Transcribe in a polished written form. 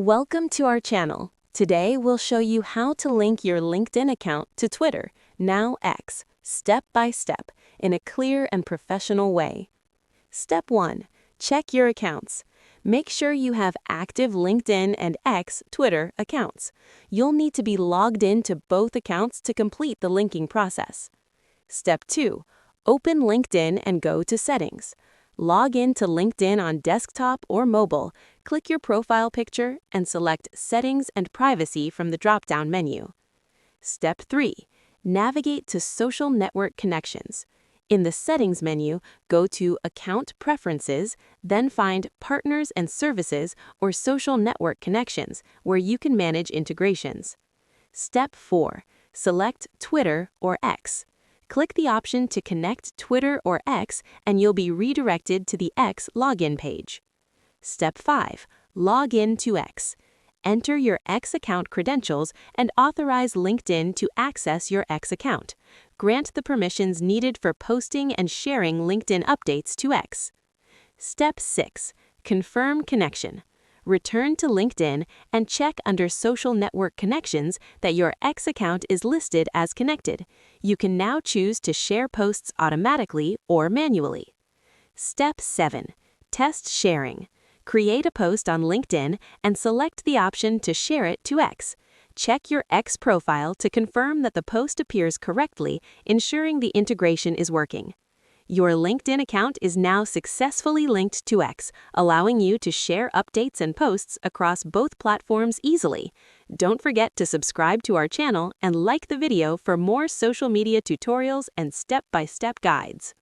Welcome to our channel. Today we'll show you how to link your LinkedIn account to Twitter, now X, step by step, in a clear and professional way. Step 1. Check your accounts. Make sure you have active LinkedIn and X Twitter accounts. You'll need to be logged in to both accounts to complete the linking process. Step 2. Open LinkedIn and go to Settings. Log in to LinkedIn on desktop or mobile, click your profile picture, and select Settings and Privacy from the drop-down menu. Step 3. Navigate to Social Network Connections. In the Settings menu, go to Account Preferences, then find Partners and Services or Social Network Connections, where you can manage integrations. Step 4. Select Twitter or X. Click the option to connect Twitter or X and you'll be redirected to the X login page. Step 5. Log in to X. Enter your X account credentials and authorize LinkedIn to access your X account. Grant the permissions needed for posting and sharing LinkedIn updates to X. Step 6. Confirm connection. Return to LinkedIn and check under Social Network Connections that your X account is listed as connected. You can now choose to share posts automatically or manually. Step 7. Test sharing. Create a post on LinkedIn and select the option to share it to X. Check your X profile to confirm that the post appears correctly, ensuring the integration is working. Your LinkedIn account is now successfully linked to X, allowing you to share updates and posts across both platforms easily. Don't forget to subscribe to our channel and like the video for more social media tutorials and step-by-step guides.